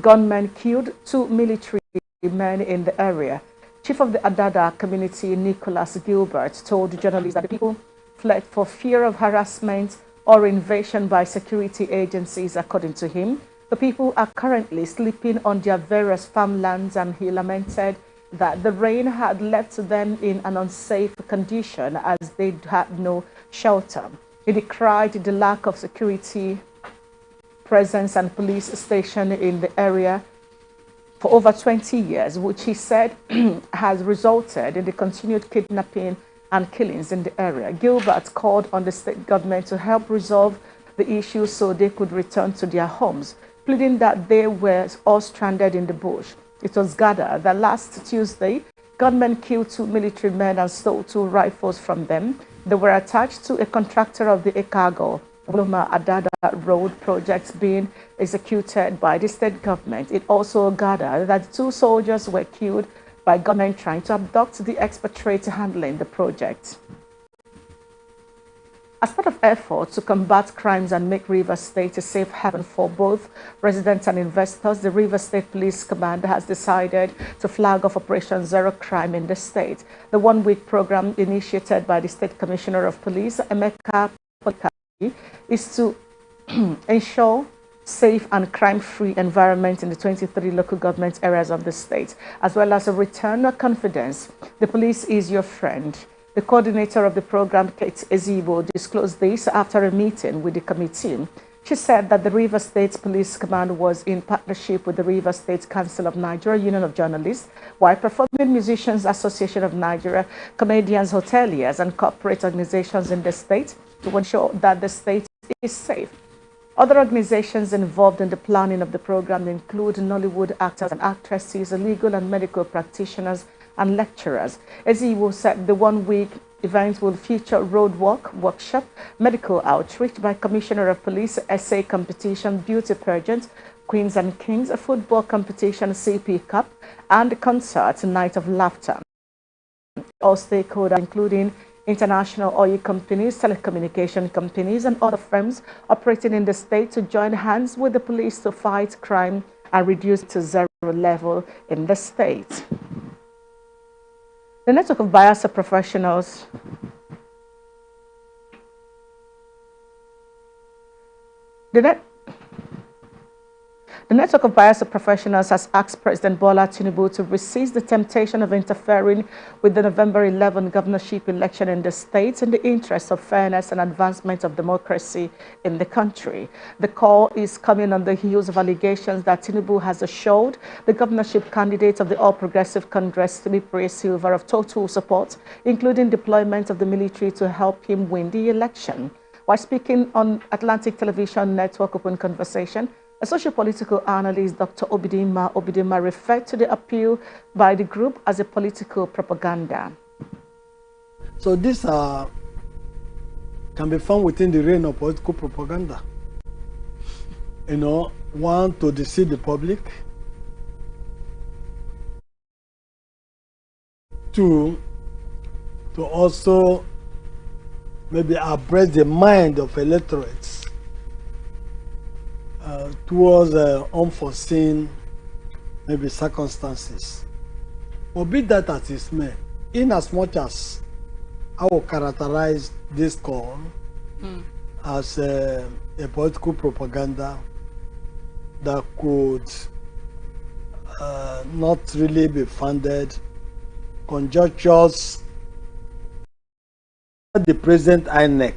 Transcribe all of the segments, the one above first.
gunmen killed 2 military men in the area. Chief of the Adada community, Nicholas Gilbert, told journalists that the people fled for fear of harassment or invasion by security agencies, according to him. The people are currently sleeping on their various farmlands, and he lamented that the rain had left them in an unsafe condition as they had no shelter. He decried the lack of security presence and police station in the area for over 20 years, which he said has resulted in the continued kidnapping and killings in the area. Gilbert called on the state government to help resolve the issue so they could return to their homes, pleading that they were all stranded in the bush. It was gathered that last Tuesday, gunmen killed 2 military men and stole 2 rifles from them. They were attached to a contractor of the Ekago Bloma Adada Road project being executed by the state government. It also gathered that 2 soldiers were killed by gunmen trying to abduct the expatriate handling the project. As part of efforts to combat crimes and make Rivers State a safe haven for both residents and investors, the Rivers State Police Command has decided to flag off Operation Zero Crime in the state. The one-week program initiated by the State Commissioner of Police, Emeka Polikari, is to ensure safe and crime-free environment in the 23 local government areas of the state, as well as a return of confidence. The police is your friend. The coordinator of the program, Kate Ezibo, disclosed this after a meeting with the committee. She said that the Rivers State Police Command was in partnership with the Rivers State Council of Nigeria, Union of Journalists, while Performing Musicians Association of Nigeria, comedians, hoteliers, and corporate organizations in the state to ensure that the state is safe. Other organizations involved in the planning of the program include Nollywood actors and actresses, legal and medical practitioners, and lecturers. Eziwo said the one-week event will feature road walk, workshop, medical outreach by Commissioner of Police, essay competition, beauty pageant, Queens and Kings, a football competition, CP Cup, and concert, Night of Laughter. All stakeholders, including international oil companies, telecommunication companies, and other firms operating in the state, to join hands with the police to fight crime and reduce to zero level in the state. The network of Bayelsa professionals The network of Bayelsa professionals has asked President Bola Tinubu to resist the temptation of interfering with the November 11 governorship election in the state in the interest of fairness and advancement of democracy in the country. The call is coming on the heels of allegations that Tinubu has assured the governorship candidate of the All Progressive Congress, Philippe Silva, of total support, including deployment of the military to help him win the election. While speaking on Atlantic Television Network Open Conversation, a socio-political analyst, Dr. Obidima, referred to the appeal by the group as a political propaganda. So this can be found within the realm of political propaganda. You know, one, to deceive the public. Two, to also maybe abridge the mind of electorates towards unforeseen maybe circumstances. But be that as it may, in as much as I will characterize this call as a political propaganda that could not really be funded, conjectures the present INEC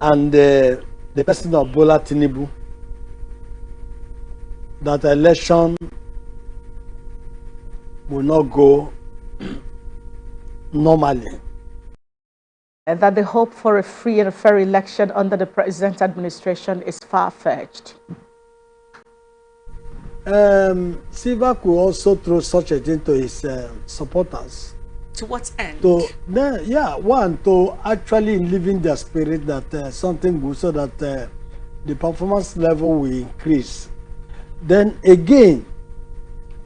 and the person of Bola Tinubu, that election will not go normally. And that the hope for a free and fair election under the present administration is far-fetched. Silva could also throw such a thing to his supporters. To what end? To actually live in their spirit that something good, so that the performance level will increase. Then again,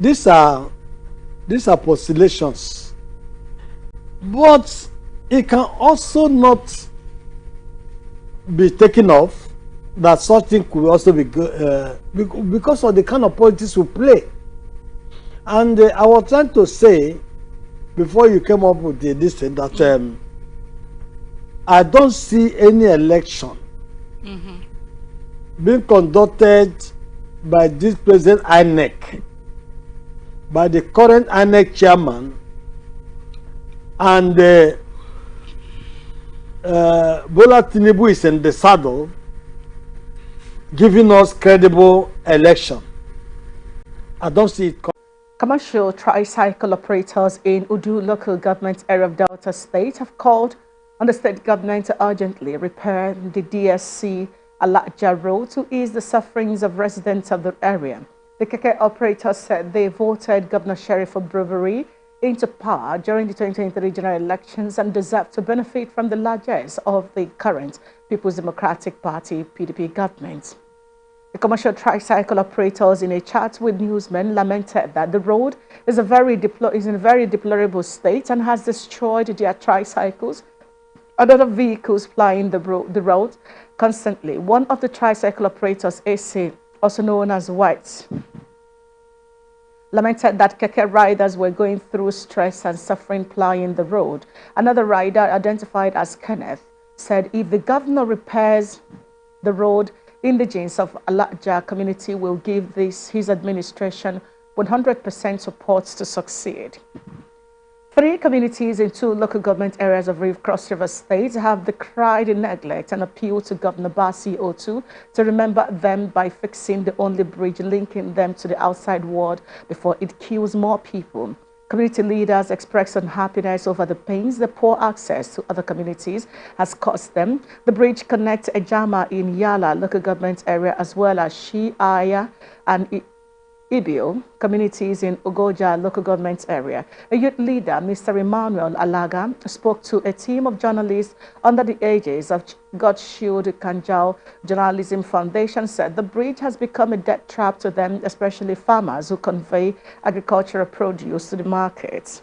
these are postulations, but it can also not be taken off that such thing could also be because of the kind of politics we play. And I was trying to say before you came up with this thing that I don't see any election being conducted by this present INEC, by the current INEC chairman, and Bola Tinubu is in the saddle, giving us credible election. I don't see it. Commercial tricycle operators in Udu local government area of Delta State have called on the state government to urgently repair the DSC Alaja Road to ease the sufferings of residents of the area. The keke operators said they voted Governor Sheriff Brewery into power during the 2023 general elections and deserve to benefit from the largesse of the current People's Democratic Party (PDP) government. The commercial tricycle operators, in a chat with newsmen, lamented that the road is in a very deplorable state and has destroyed their tricycles and other vehicles plying the road constantly. One of the tricycle operators, AC, also known as White, lamented that keke riders were going through stress and suffering plying the road. Another rider, identified as Kenneth, said if the governor repairs the road, indigents of Alaja community will give his administration 100% support to succeed. 3 communities in 2 local government areas of Cross River State have decried the neglect and appealed to Governor Basi Otu to remember them by fixing the only bridge linking them to the outside world before it kills more people. Community leaders expressed unhappiness over the pains the poor access to other communities has caused them. The bridge connects Ejama in Yala local government area as well as Shiaya and Ibio communities in Ugoja local government area. A youth leader, Mr. Emmanuel Alaga, spoke to a team of journalists under the aegis of God Shield Kanjao Journalism Foundation, said the bridge has become a death trap to them, especially farmers who convey agricultural produce to the markets.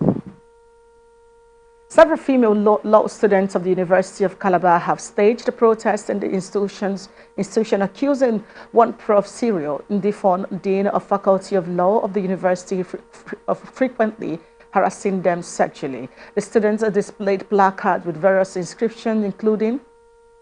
Several female law students of the University of Calabar have staged a protest in the institution accusing one Prof. Cyril Ndifon, Dean of Faculty of Law of the University, of frequently harassing them sexually. The students displayed placards with various inscriptions, including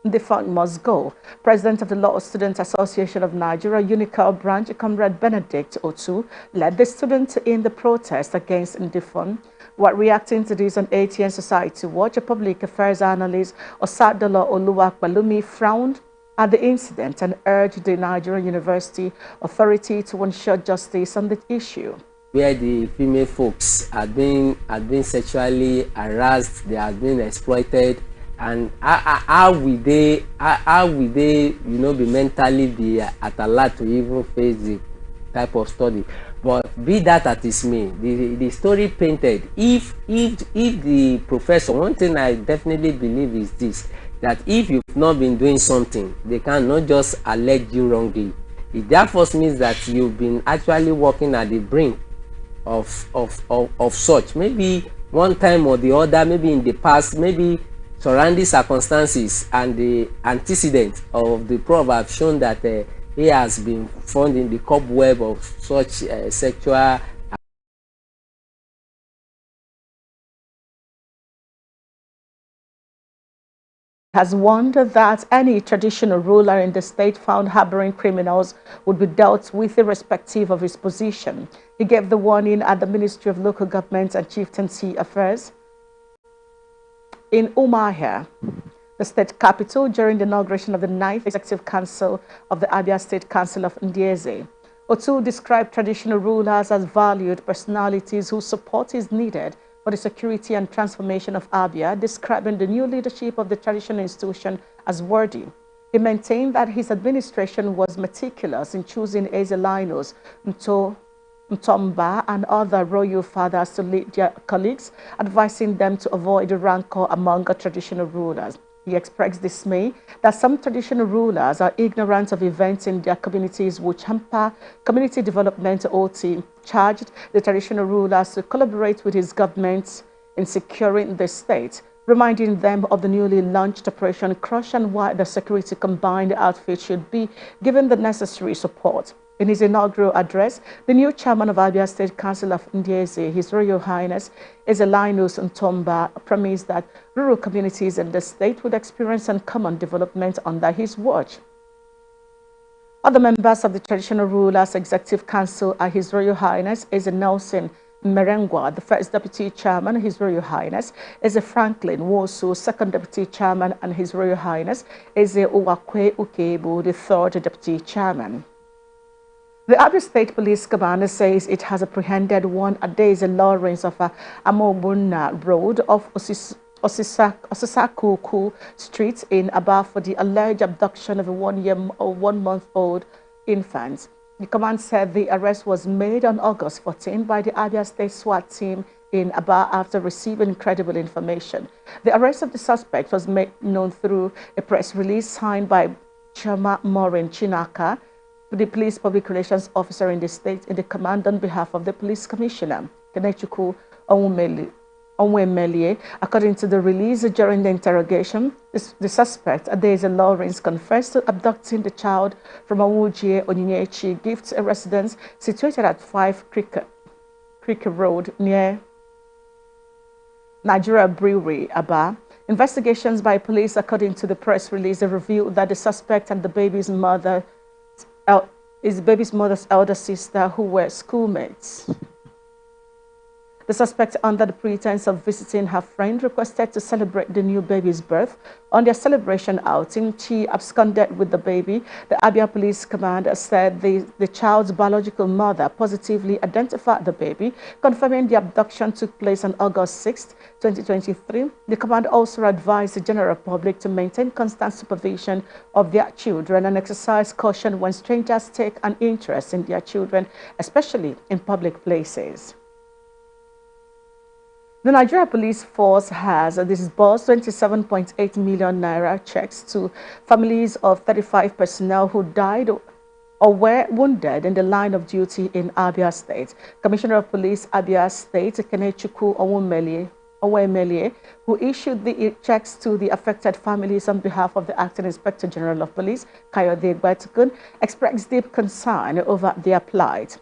"Ndifon must go." President of the Law Students Association of Nigeria, Unical Branch, Comrade Benedict Otu, led the students in the protest against Ndifon. While reacting to this on ATN Society Watch, a public affairs analyst, Osadolo Oluwapalumi, frowned at the incident and urged the Nigerian University authority to ensure justice on the issue. Where the female folks are being sexually harassed, they are being exploited, and how will they be mentally be at alert to even face the type of study? But be that as it may, the story painted, if the professor, one thing I definitely believe is this, that if you've not been doing something, they cannot just allege you wrongly. It therefore means that you've been actually working at the brink of such. Maybe one time or the other, maybe in the past, maybe surrounding circumstances and the antecedent of the prof have shown that he has been found in the cobweb of such sexual has warned that any traditional ruler in the state found harboring criminals would be dealt with irrespective of his position. He gave the warning at the Ministry of Local Government and Chieftaincy Affairs in Umuahia, the state capital, during the inauguration of the 9th Executive Council of the Abia State Council of Ndieze. Otu described traditional rulers as valued personalities whose support is needed for the security and transformation of Abia, describing the new leadership of the traditional institution as worthy. He maintained that his administration was meticulous in choosing Ezelinus, Ntomba, and other royal fathers to lead their colleagues, advising them to avoid rancor among traditional rulers. He expressed dismay that some traditional rulers are ignorant of events in their communities which hamper community development. OT charged the traditional rulers to collaborate with his government in securing the state. reminding them of the newly launched Operation Crush and why the security combined outfit should be given the necessary support. In his inaugural address, the new chairman of Abia State Council of Ndieze, His Royal Highness Ezelinus Ntomba, promised that rural communities in the state would experience uncommon development under his watch. Other members of the Traditional Rulers Executive Council are His Royal Highness Eze Nelson Merengwa, the first Deputy Chairman, His Royal Highness Eze Franklin Wosu, second Deputy Chairman, and His Royal Highness Eze Uwakwe Ukebu, the third Deputy Chairman. The Abia State Police Commander says it has apprehended one Adeze Lawrence of Amobuna Road of Osisakuku Street in Aba for the alleged abduction of a 1-month-old infant. The command said the arrest was made on August 14 by the Abia State SWAT team in Aba after receiving credible information. The arrest of the suspect was made known through a press release signed by Chama Maureen Chinaka, the police public relations officer in the state, in the command on behalf of the police commissioner, Kenechukwu Onwemelie. According to the release, during the interrogation, the suspect, Adeze Lawrence, confessed to abducting the child from Awujie Onyinyechi Gifts, a residence situated at 5 Creek Road near Nigeria Brewery, Aba. Investigations by police, according to the press release, revealed that the suspect and the baby's mother's elder sister, who were schoolmates. The suspect, under the pretense of visiting her friend, requested to celebrate the new baby's birth. On their celebration outing, she absconded with the baby. The Abia Police Command said the child's biological mother positively identified the baby, confirming the abduction took place on August 6, 2023. The command also advised the general public to maintain constant supervision of their children and exercise caution when strangers take an interest in their children, especially in public places. The Nigeria Police Force has disbursed 27.8 million naira checks to families of 35 personnel who died or were wounded in the line of duty in Abia State. Commissioner of Police Abia State, Kenechukwu Onwemelie, who issued the checks to the affected families on behalf of the Acting Inspector General of Police, Kayode Gbatukun, expressed deep concern over their plight.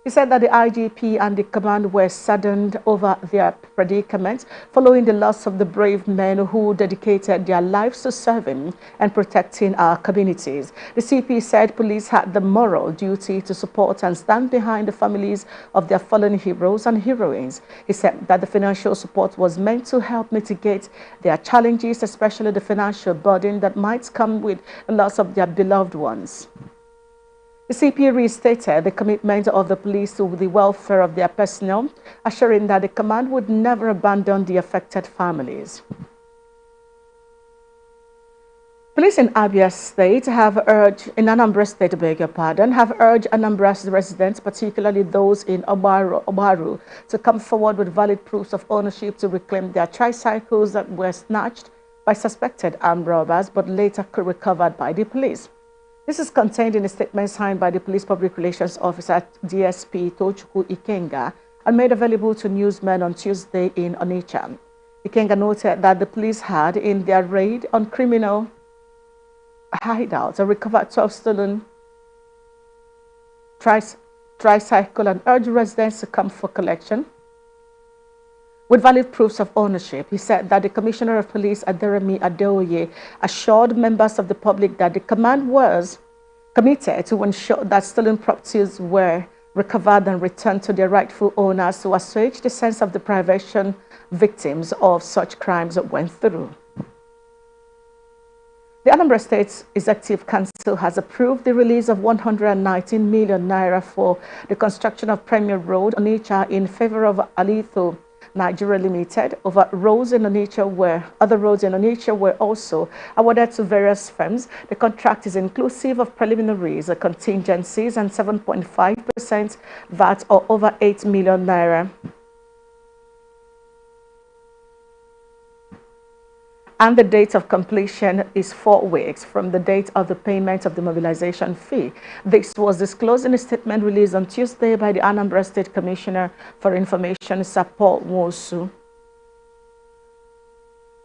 He said that the IGP and the command were saddened over their predicament following the loss of the brave men who dedicated their lives to serving and protecting our communities. The CP said police had the moral duty to support and stand behind the families of their fallen heroes and heroines. He said that the financial support was meant to help mitigate their challenges, especially the financial burden that might come with the loss of their beloved ones. The CP restated the commitment of the police to the welfare of their personnel, assuring that the command would never abandon the affected families. Police in Abia State have urged, in Anambra State, have urged Anambra residents, particularly those in Obaru, to come forward with valid proofs of ownership to reclaim their tricycles that were snatched by suspected armed robbers but later recovered by the police. This is contained in a statement signed by the Police Public Relations Officer DSP Tochukwu Ikenga and made available to newsmen on Tuesday in Onitsha. Ikenga noted that the police had, in their raid on criminal hideouts, recovered 12 stolen tricycle and urged residents to come for collection with valid proofs of ownership. He said that the Commissioner of Police, Aderemi Adeoye, assured members of the public that the command was committed to ensure that stolen properties were recovered and returned to their rightful owners to assuage the sense of deprivation victims of such crimes went through. The Anambra State Executive Council has approved the release of 119 million naira for the construction of Premier Road, Onitsha, in favor of Alitho Nigeria Limited. Other roads in Onitsha were also awarded to various firms. The contract is inclusive of preliminaries, contingencies, and 7.5% VAT, or over 8 million naira. And the date of completion is 4 weeks from the date of the payment of the mobilization fee. This was disclosed in a statement released on Tuesday by the Anambra State Commissioner for Information, Paul Wosu.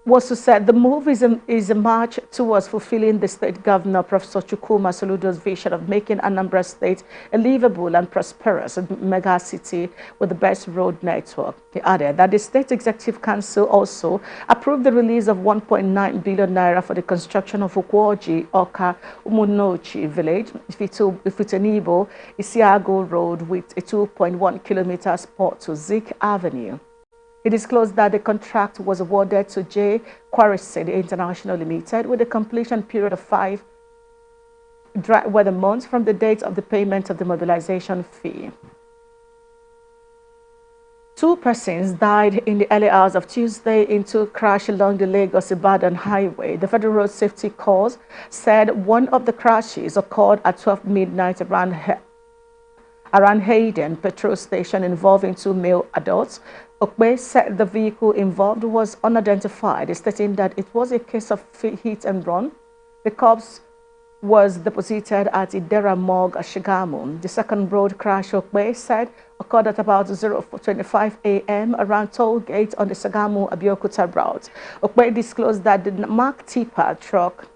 was to say the move is a march towards fulfilling the state governor, Professor Chukwuma Soludo's vision of making Anambra State a livable and prosperous mega city with the best road network. He added that the State Executive Council also approved the release of 1.9 billion naira for the construction of Ukwoji, Oka, Umunochi village, Ifitenibo, Isiago Road with a 2.1 kilometers port to Zik Avenue. He disclosed that the contract was awarded to J. Quarryseed International Limited with a completion period of 5 dry weather months from the date of the payment of the mobilization fee. 2 persons died in the early hours of Tuesday in two crashes along the Lagos-Ibadan highway. The Federal Road Safety Corps said one of the crashes occurred at 12 midnight around Hayden petrol station involving 2 male adults. Okpe said the vehicle involved was unidentified, stating that it was a case of hit and run. The corpse was deposited at Idera Morgue, Shigamu. The second road crash, Okpe said, occurred at about 0:25 a.m. around toll gate on the Sagamu-Abeokuta route. Okpe disclosed that the marked tipper truck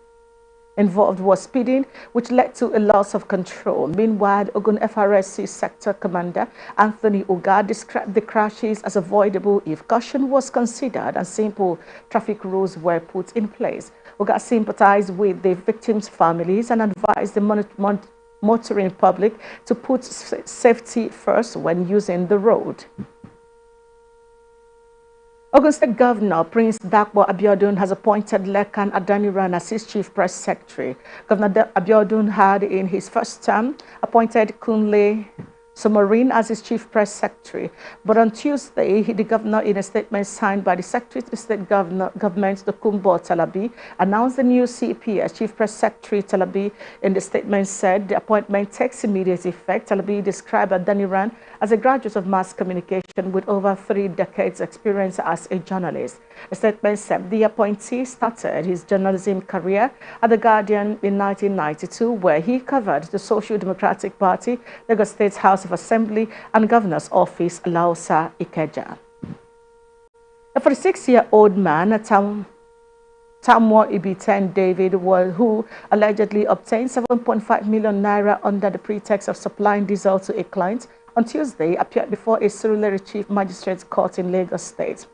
involved was speeding, which led to a loss of control. Meanwhile, Ogun FRSC Sector Commander Anthony Uga described the crashes as avoidable if caution was considered and simple traffic rules were put in place. Uga sympathized with the victims' families and advised the motoring public to put safety first when using the road. Ogun State Governor Prince Dakpo Abiodun has appointed Lekan Adaniran as his chief press secretary. Governor Abiodun had, in his first term, appointed Kunle Somorin as his chief press secretary. But on Tuesday, the governor, in a statement signed by the Secretary to the State Government, Tokunbo Talabi, announced the new CP as chief press secretary. Talabi, in the statement, said the appointment takes immediate effect. Talabi described Adaniran as a graduate of mass communication with over 3 decades experience as a journalist. The statement said the appointee started his journalism career at The Guardian in 1992, where he covered the Social Democratic Party, Lagos State House of Assembly, and Governor's Office, Lausa Ikeja. A 46-year-old man, Tamwa Ibiten David, who allegedly obtained 7.5 million naira under the pretext of supplying diesel to a client, on Tuesday appeared before a Surulere Chief Magistrate's Court in Lagos State.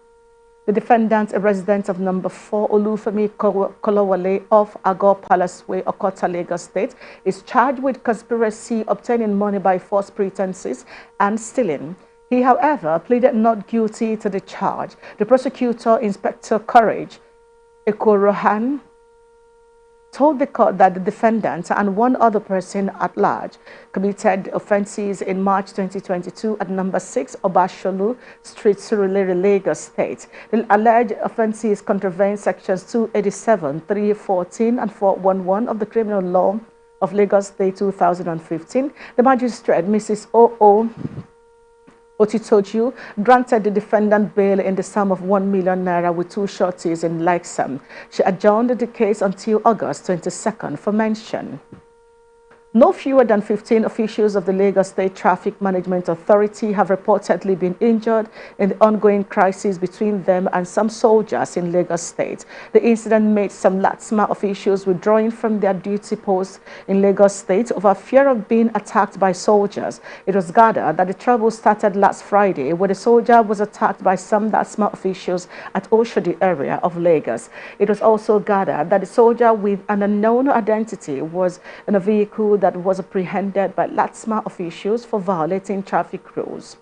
The defendant, a resident of number 4 Olufemi Kolowale of Agor Palace Way, Okota, Lagos State, is charged with conspiracy, obtaining money by false pretenses, and stealing. He, however, pleaded not guilty to the charge. The prosecutor, Inspector Courage Ekorohan, told the court that the defendant and one other person at large committed offences in March 2022 at number 6 Obasholu Street, Surulere, Lagos State. The alleged offences contravene sections 287, 314 and 411 of the Criminal Law of Lagos State 2015. The magistrate, Mrs. O.O. Otitoju, granted the defendant bail in the sum of 1 million naira with 2 sureties in like sum. She adjourned the case until August 22nd for mention. No fewer than 15 officials of the Lagos State Traffic Management Authority have reportedly been injured in the ongoing crisis between them and some soldiers in Lagos State. The incident made some LATSMA officials withdrawing from their duty posts in Lagos State over fear of being attacked by soldiers. It was gathered that the trouble started last Friday, where the soldier was attacked by some LATSMA officials at Oshodi area of Lagos. It was also gathered that the soldier with an unknown identity was in a vehicle that was apprehended by LATSMA officials for violating traffic rules.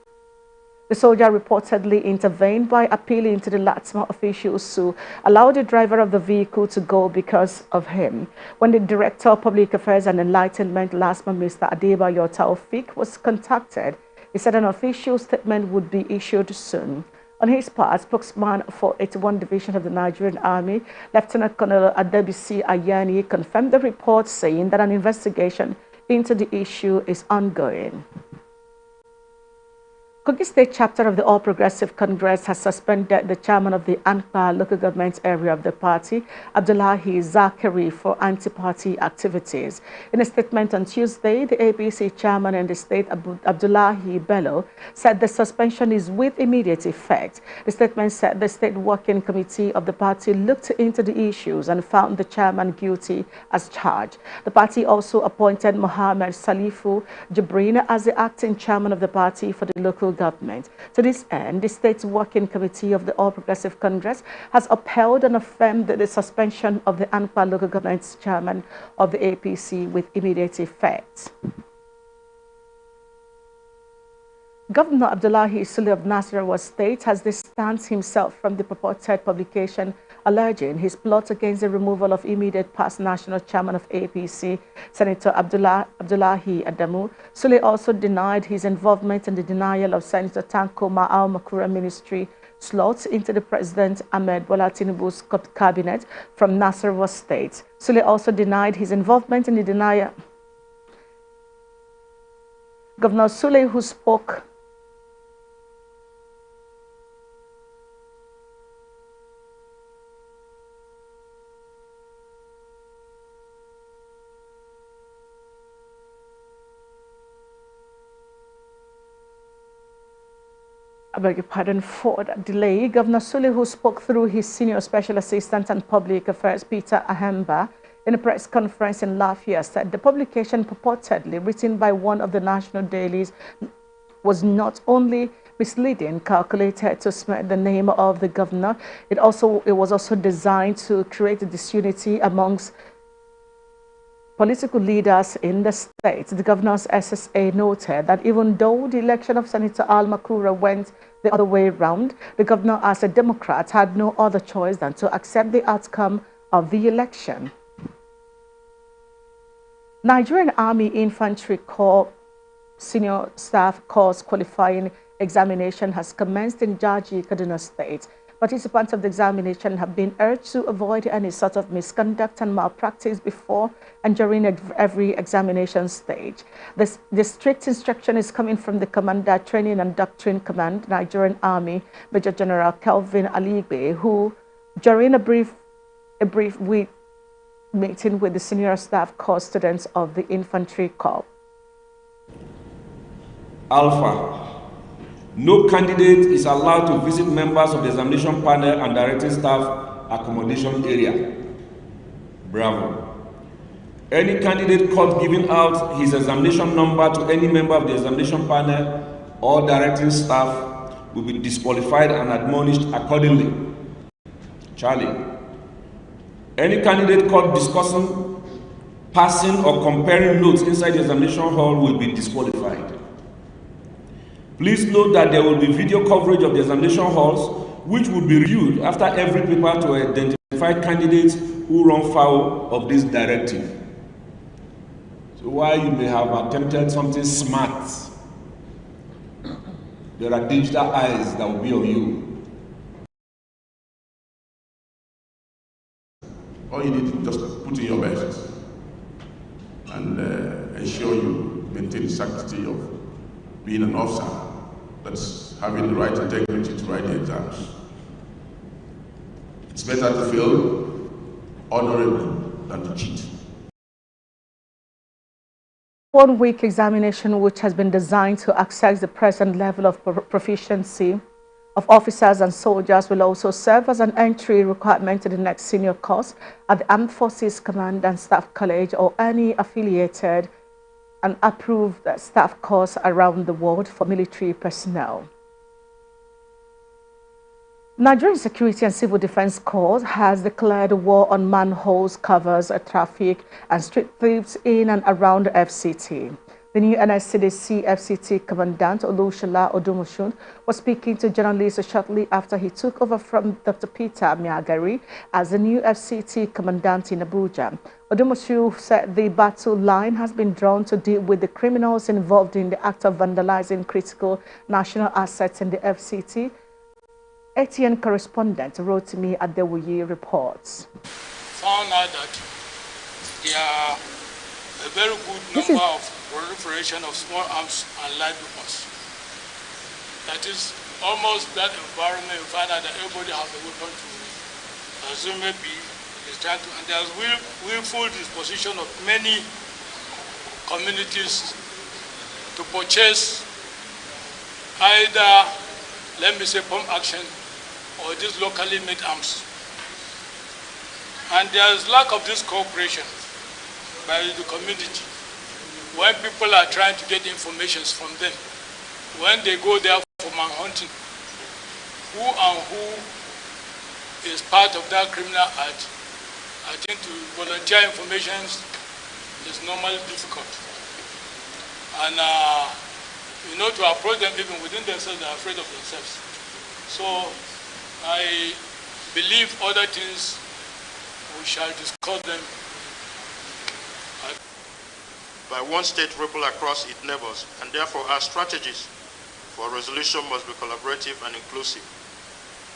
The soldier reportedly intervened by appealing to the LATSMA officials to allow the driver of the vehicle to go because of him. When the Director of Public Affairs and Enlightenment, LATSMA, Mr. Adebayo Taufik, was contacted, he said an official statement would be issued soon. On his part, spokesman for 81 Division of the Nigerian Army, Lieutenant Colonel Adebisi Ayani, confirmed the report, saying that an investigation into the issue is ongoing. Kogi State chapter of the All Progressive Congress has suspended the chairman of the Ankara local government area of the party, Abdullahi Zakari, for anti-party activities. In a statement on Tuesday, the APC chairman in the state, Abdullahi Bello, said the suspension is with immediate effect. The statement said the state working committee of the party looked into the issues and found the chairman guilty as charged. The party also appointed Mohammed Salifu Jibrin as the acting chairman of the party for the local government. To this end, the State Working Committee of the All Progressive Congress has upheld and affirmed the suspension of the Ankara local government's chairman of the APC with immediate effect. Governor Abdullahi Sule of Nasarawa State has distanced himself from the purported publication alleging his plot against the removal of immediate past national chairman of APC, Senator Abdullahi Adamu. Sule also denied his involvement in the denial of Senator Tanko Ma'al Makura ministry slots into the President Ahmed Bola Tinubu's cabinet from Nasarawa State. Sule also denied his involvement in the denial. Governor Sule, who spoke I beg your pardon for that delay. Governor Sule, who spoke through his senior special assistant and public affairs, Peter Ahemba, in a press conference in Lafayette, said the publication purportedly written by one of the national dailies was not only misleading, calculated to smear the name of the governor, it was also designed to create a disunity amongst political leaders in the state. The governor's SSA noted that even though the election of Senator Al Makura went the other way round, the governor, as a Democrat, had no other choice than to accept the outcome of the election. Nigerian Army Infantry Corps Senior Staff Course qualifying examination has commenced in Jaji, Kaduna State. Participants of the examination have been urged to avoid any sort of misconduct and malpractice before and during every examination stage. The strict instruction is coming from the Commander Training and Doctrine Command, Nigerian Army, Major General Kelvin Aligbe, who, during a brief meeting with the senior staff corps students of the Infantry Corps. Alpha. No candidate is allowed to visit members of the examination panel and directing staff accommodation area. Bravo. Any candidate caught giving out his examination number to any member of the examination panel or directing staff will be disqualified and admonished accordingly. Charlie. Any candidate caught discussing, passing, or comparing notes inside the examination hall will be disqualified. Please note that there will be video coverage of the examination halls, which will be reviewed after every paper to identify candidates who run foul of this directive. So while you may have attempted something smart, there are digital eyes that will be on you. All you need to just put in your best and ensure you maintain the sanctity of being an officer that's having the right integrity to write the exams. It's better to fail honorably than to cheat. 1 week examination, which has been designed to assess the present level of proficiency of officers and soldiers, will also serve as an entry requirement to the next senior course at the Armed Forces Command and Staff College or any affiliated and approved staff course around the world for military personnel. Nigerian Security and Civil Defense Corps has declared war on manholes, covers, traffic and street thieves in and around FCT. The new NSCDC FCT Commandant Olushola Odumosun was speaking to journalists shortly after he took over from Dr. Peter Miagari as the new FCT Commandant in Abuja. Odumosun said the battle line has been drawn to deal with the criminals involved in the act of vandalizing critical national assets in the FCT. ATN correspondent Rotimi Adewuyi reports. Found out that there are a very good number of proliferation of small arms and light weapons. that is almost that environment, you find out that everybody has a weapon to assume maybe is trying to, and there's willful disposition of many communities to purchase either, let me say, pump action or these locally made arms. And there's lack of this cooperation by the community when people are trying to get information from them. When they go there for manhunting, who and who is part of that criminal act, I think to volunteer information is normally difficult. And to approach them even within themselves, they're afraid of themselves. So I believe other things we shall discuss them. By one state ripple across its neighbors, and therefore our strategies for resolution must be collaborative and inclusive.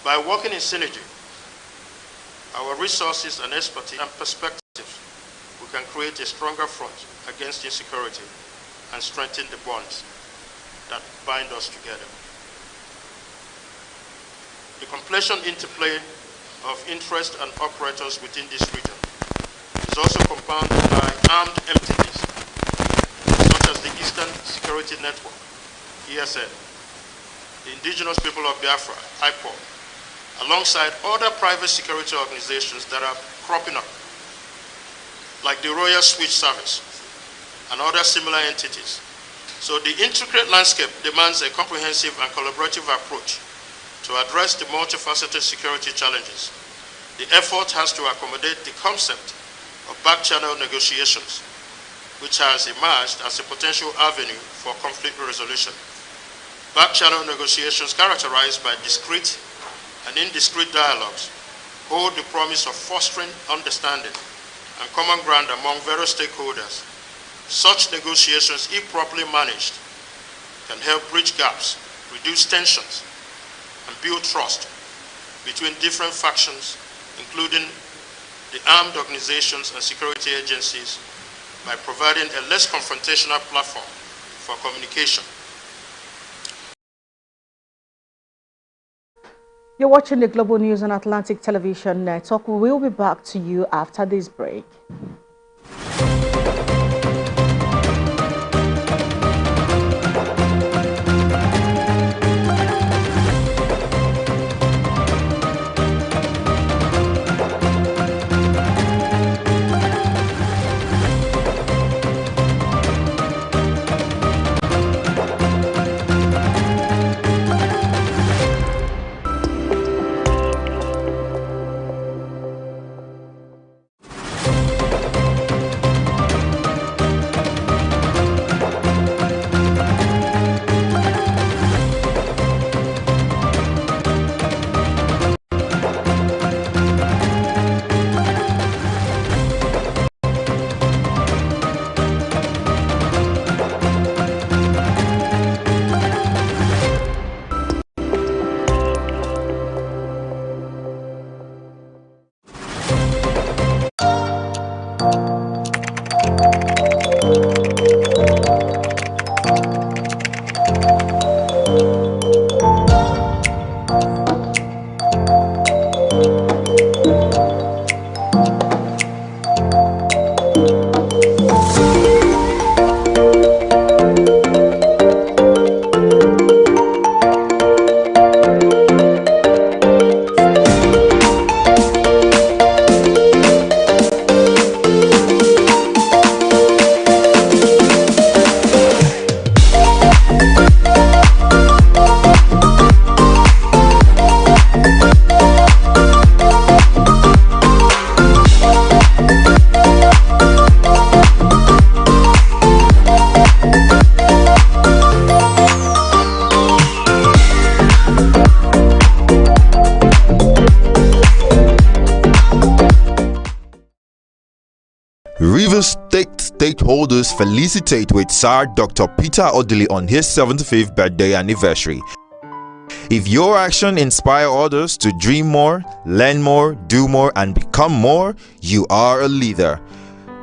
By working in synergy, our resources and expertise and perspectives, we can create a stronger front against insecurity and strengthen the bonds that bind us together. The completion interplay of interest and operators within this region is also compounded by armed entities such as the Eastern Security Network, ESN, the Indigenous People of Biafra, IPOB, alongside other private security organizations that are cropping up, like the Royal Switch Service and other similar entities. So the intricate landscape demands a comprehensive and collaborative approach to address the multifaceted security challenges. The effort has to accommodate the concept of back-channel negotiations, which has emerged as a potential avenue for conflict resolution. Back-channel negotiations characterized by discrete and indiscrete dialogues hold the promise of fostering understanding and common ground among various stakeholders. Such negotiations, if properly managed, can help bridge gaps, reduce tensions, and build trust between different factions, including the armed organizations and security agencies, by providing a less confrontational platform for communication. You're watching the Global News on Atlantic Television Network. We will be back to you after this break. Rivers State stakeholders felicitate with Sir Dr. Peter Odili on his 75th birthday anniversary. If your action inspires others to dream more, learn more, do more, and become more, you are a leader.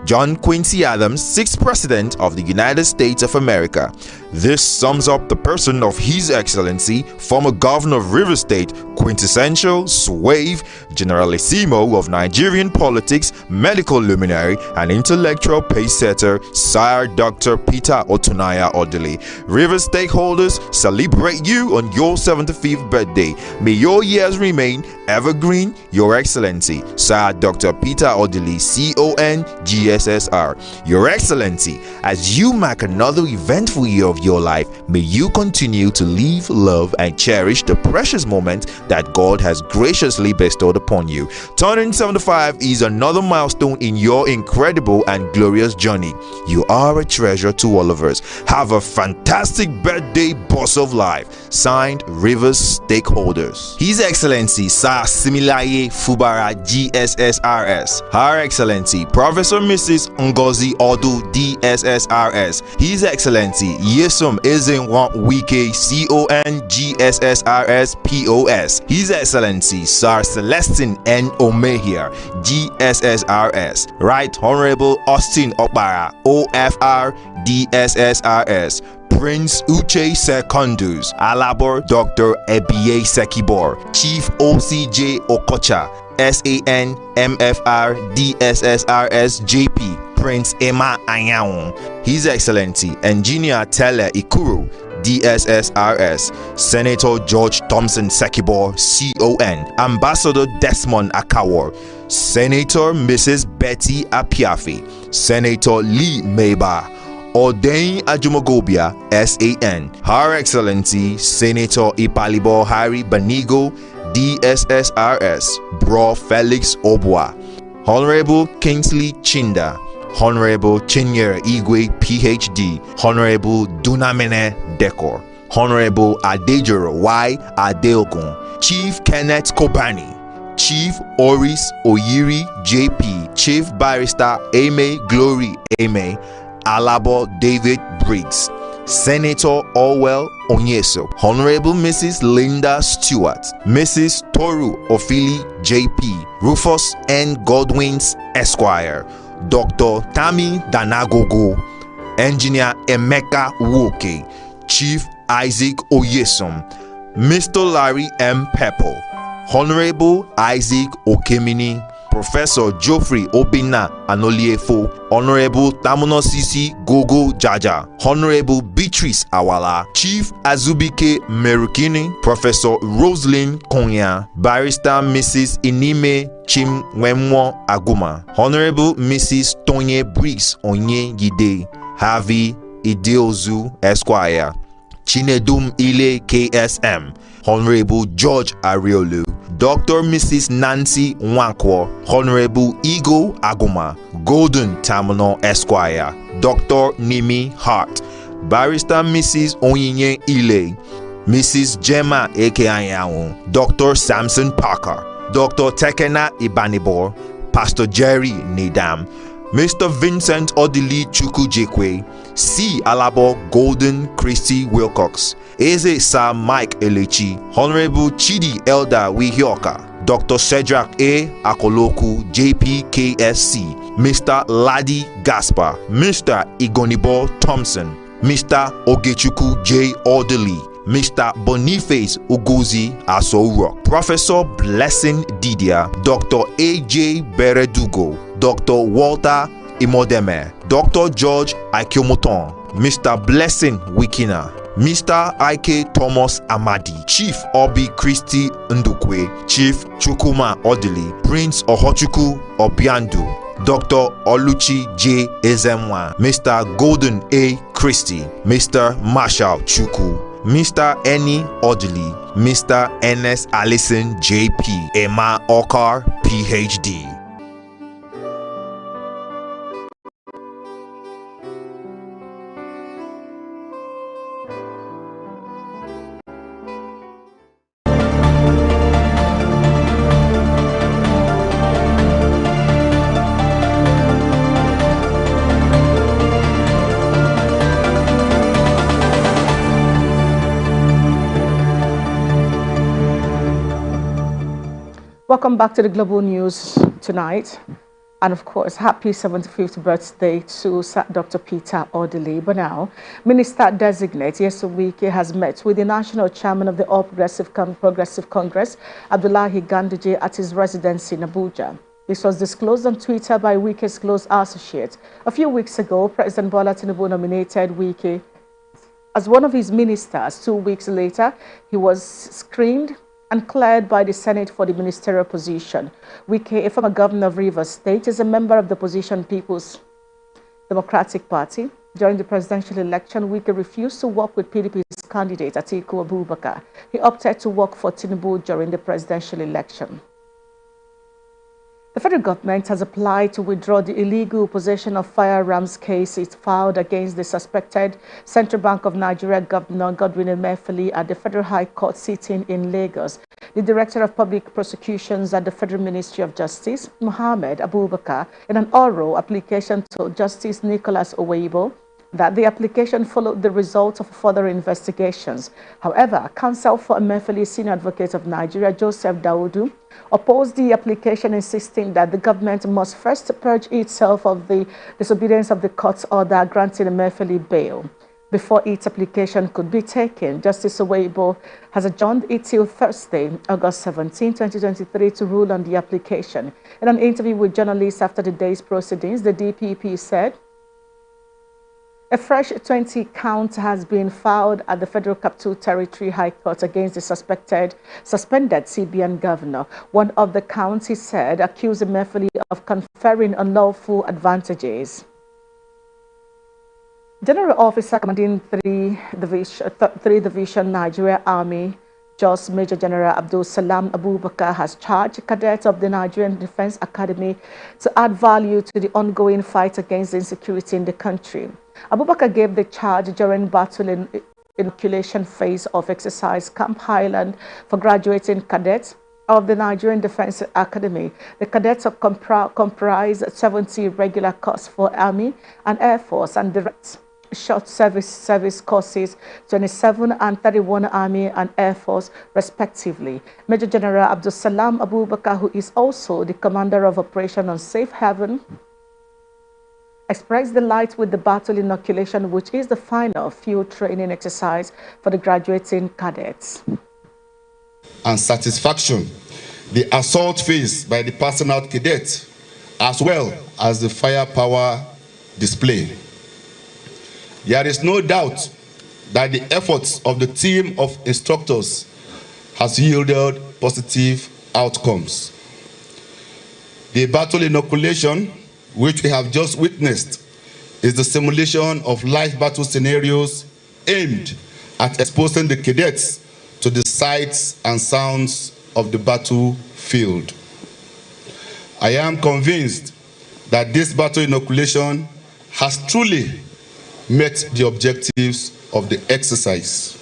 John Quincy Adams, 6th President of the United States of America. This sums up the person of His Excellency, former Governor of Rivers State, quintessential, suave, generalissimo of Nigerian politics, medical luminary, and intellectual pace-setter, Sir Dr. Peter Otunaya Odili. Rivers stakeholders celebrate you on your 75th birthday. May your years remain evergreen, Your Excellency, Sir Dr. Peter Odili, CON GSSR. Your Excellency, as you mark another eventful year of your life, may you continue to live, love, and cherish the precious moment that God has graciously bestowed upon you. Turning 75 is another milestone in your incredible and glorious journey. You are a treasure to all of us. Have a fantastic birthday, boss of life. Signed, Rivers Stakeholders. His Excellency Sir Similaye Fubara GSSRS. Her Excellency Professor Mrs. Ngozi Odu DSSRS. His Excellency Yesum Ezenwa Wike CON GSSRS POS. His Excellency Sir Celestine N. Omehia GSSRS. Right Honorable Austin Okbara OFR DSSRS. Prince Uche Secondus, Alabor Dr. Ebie Sekibor, Chief OCJ Okocha, SAN MFR DSSRS JP, Prince Emma Anyawon, His Excellency Engineer Tele Ikuru, DSSRS, Senator George Thompson Sekibor, CON, Ambassador Desmond Akawor, Senator Mrs. Betty Apiafi, Senator Lee Meba, Ordain Ajumogobia, SAN, Her Excellency Senator Ipalibo Harry Banigo, DSSRS, Bro Felix Obwa, Honorable Kingsley Chinda, Honorable Chinyere Igwe, PhD, Honorable Dunamene Dekor, Honorable Adejoro Y. Adeokun, Chief Kenneth Kobani, Chief Oris Oyiri JP, Chief Barrister Ame Glory Ame, Alabo David Briggs, Senator Orwell Onyeso, Honorable Mrs. Linda Stewart, Mrs. Toru Ofili JP, Rufus N. Godwins Esquire, Dr. Tammy Danagogo, Engineer Emeka Woke, Chief Isaac Oyesom, Mr. Larry M. Pepple, Honorable Isaac Okemini, Professor Geoffrey Obina Anoliefo, Honorable Tamunosisi Gogo Jaja, Honorable Beatrice Awala, Chief Azubike Merukini, Professor Roslyn Konya, Barrister Mrs. Inime Chimwemwo Aguma, Honorable Mrs. Tonye Briggs Onye Yide, Harvey Ideozu Esquire, Chinedum Ile KSM, Honorable George Ariolu, Dr. Mrs. Nancy Nwankwo, Honorable Igo Aguma, Golden Tamino Esquire, Dr. Nimi Hart, Barrister Mrs. Onyinye Ile, Mrs. Gemma Ekeanyanwu, Dr. Samson Parker, Dr. Tekena Ibanibor, Pastor Jerry Nedam, Mr. Vincent Odili Chukujekwe, C. Alabo Golden Christy Wilcox, Eze Sir Mike Elechi, Honorable Chidi Elder Wihioka, Dr. Cedric A. Akoloku JPKSC, Mr. Ladi Gaspar, Mr. Igonibo Thompson, Mr. Ogechuku J. Odili, Mr. Boniface Ugozi Asouro, Professor Blessing Didia, Dr. A.J. Beredugo, Dr. Walter Imodeme, Dr. George Akiomoton, Mr. Blessing Wikina, Mr. Ike Thomas Amadi, Chief Obi Christy Ndukwe, Chief Chukuma Odili, Prince Ohochuku Obiandu, Dr. Oluchi J. Ezemwa, Mr. Golden A. Christie, Mr. Marshall Chuku, Mr. Eni Odili, Mr. Ns Allison JP, Emma Okar, PhD. Welcome back to the Global News tonight. And of course, happy 75th birthday to Dr. Peter Odili. But now, Minister Designate Yesowike has met with the National Chairman of the All Progressive Congress, Abdullahi Ganduje, at his residence in Abuja. This was disclosed on Twitter by Wike's close associate. A few weeks ago, President Bola Tinubu nominated Wike as one of his ministers. 2 weeks later, he was screened and cleared by the Senate for the ministerial position. Wike, a former governor of Rivers State, is a member of the opposition People's Democratic Party. During the presidential election, Wike refused to work with PDP's candidate Atiku Abubakar. He opted to work for Tinubu during the presidential election. The federal government has applied to withdraw the illegal possession of firearms case it filed against the suspected Central Bank of Nigeria Governor Godwin Emefiele at the Federal High Court sitting in Lagos. The Director of Public Prosecutions at the Federal Ministry of Justice, Mohammed Abubakar, in an oral application to Justice Nicholas Oweibo, that the application followed the results of further investigations. However, counsel for Emefiele, Senior Advocate of Nigeria, Joseph Daudu, opposed the application, insisting that the government must first purge itself of the disobedience of the court's order granting Emefiele bail before its application could be taken. Justice Oweibo has adjourned it till Thursday, August 17, 2023, to rule on the application. In an interview with journalists after the day's proceedings, the DPP said a fresh 20 count has been filed at the Federal Capital Territory High Court against the suspended CBN governor. One of the counts, he said, accused Emefiele of conferring unlawful advantages. General Officer Commanding 3 Division Nigeria Army, Jos Major General Abdul Salam Abubakar, has charged cadets of the Nigerian Defense Academy to add value to the ongoing fight against insecurity in the country. Abubakar gave the charge during battle inoculation phase of exercise Camp Highland for graduating cadets of the Nigerian Defense Academy. The cadets comprise 70 regular courses for Army and Air Force and direct short service courses, 27 and 31 Army and Air Force respectively. Major General Abdul Salam Abubakar, who is also the commander of Operation on Safe Haven, expressed delight with the battle inoculation, which is the final field training exercise for the graduating cadets. And satisfaction, the assault faced by the passing out cadets, as well as the firepower display. There is no doubt that the efforts of the team of instructors has yielded positive outcomes. The battle inoculation, which we have just witnessed, is the simulation of live battle scenarios aimed at exposing the cadets to the sights and sounds of the battlefield. I am convinced that this battle inoculation has truly met the objectives of the exercise.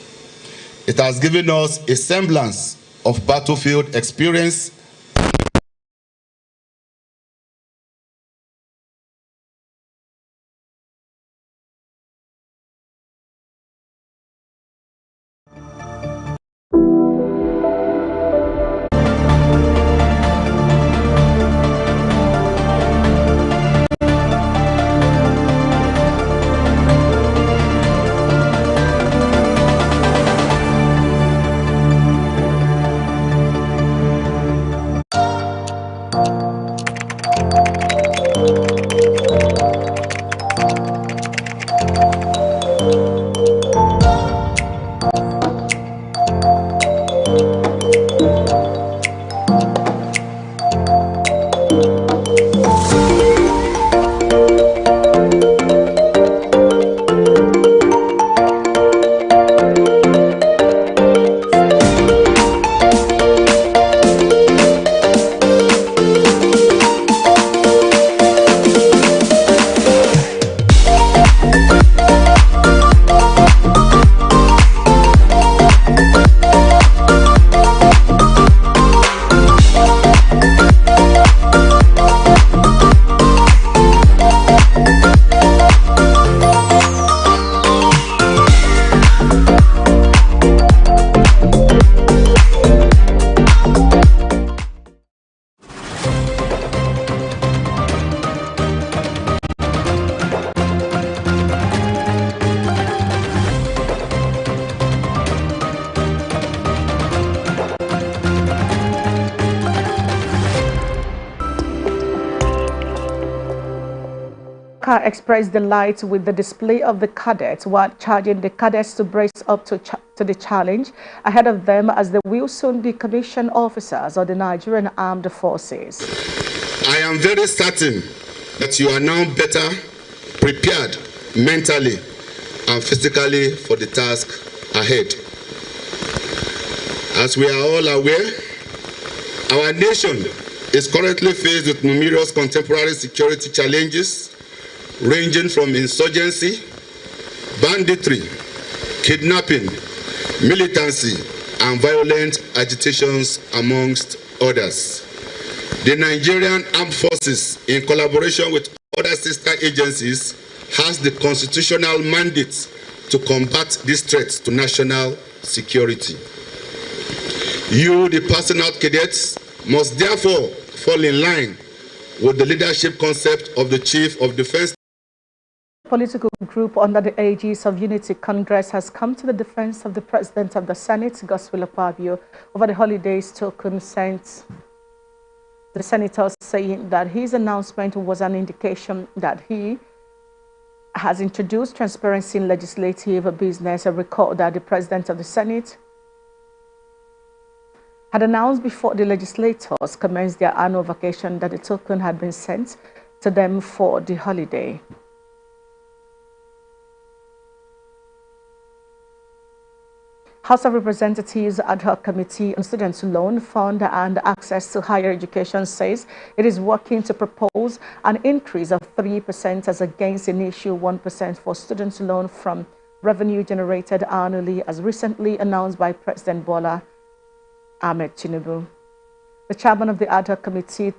It has given us a semblance of battlefield experience Amaka expressed delight with the display of the cadets while charging the cadets to brace up to the challenge ahead of them, as they will soon be commissioned officers of the Nigerian Armed Forces. I am very certain that you are now better prepared mentally and physically for the task ahead. As we are all aware, our nation is currently faced with numerous contemporary security challenges ranging from insurgency, banditry, kidnapping, militancy, and violent agitations, amongst others. The Nigerian Armed Forces, in collaboration with other sister agencies, has the constitutional mandate to combat these threats to national security. You, the passing out cadets, must therefore fall in line with the leadership concept of the Chief of Defense. Political group under the aegis of Unity Congress has come to the defense of the President of the Senate, Godswill Akpabio, over the holidays token sent. The senator saying that his announcement was an indication that he has introduced transparency in legislative business, a record that the President of the Senate had announced before the legislators commenced their annual vacation that the token had been sent to them for the holiday. House of Representatives Ad Hoc Committee on Student Loan Fund and Access to Higher Education says it is working to propose an increase of 3% as against initial 1% for student loan from revenue generated annually, as recently announced by President Bola Ahmed Tinubu. The chairman of the Ad Hoc Committee,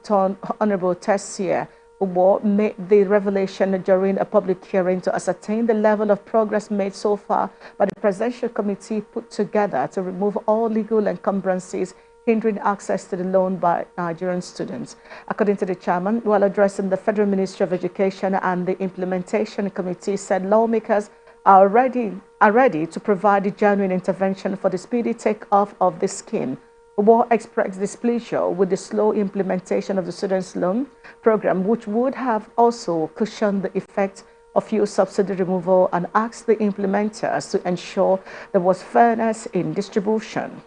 Honorable Tessier Ubo, made the revelation during a public hearing to ascertain the level of progress made so far by the Presidential Committee put together to remove all legal encumbrances hindering access to the loan by Nigerian students. According to the chairman, while addressing the Federal Ministry of Education and the Implementation Committee, said lawmakers are ready to provide a genuine intervention for the speedy take-off of this scheme. Ubo expressed displeasure with the slow implementation of the students' loan program, which would have also cushioned the effect of fuel subsidy removal, and asked the implementers to ensure there was fairness in distribution.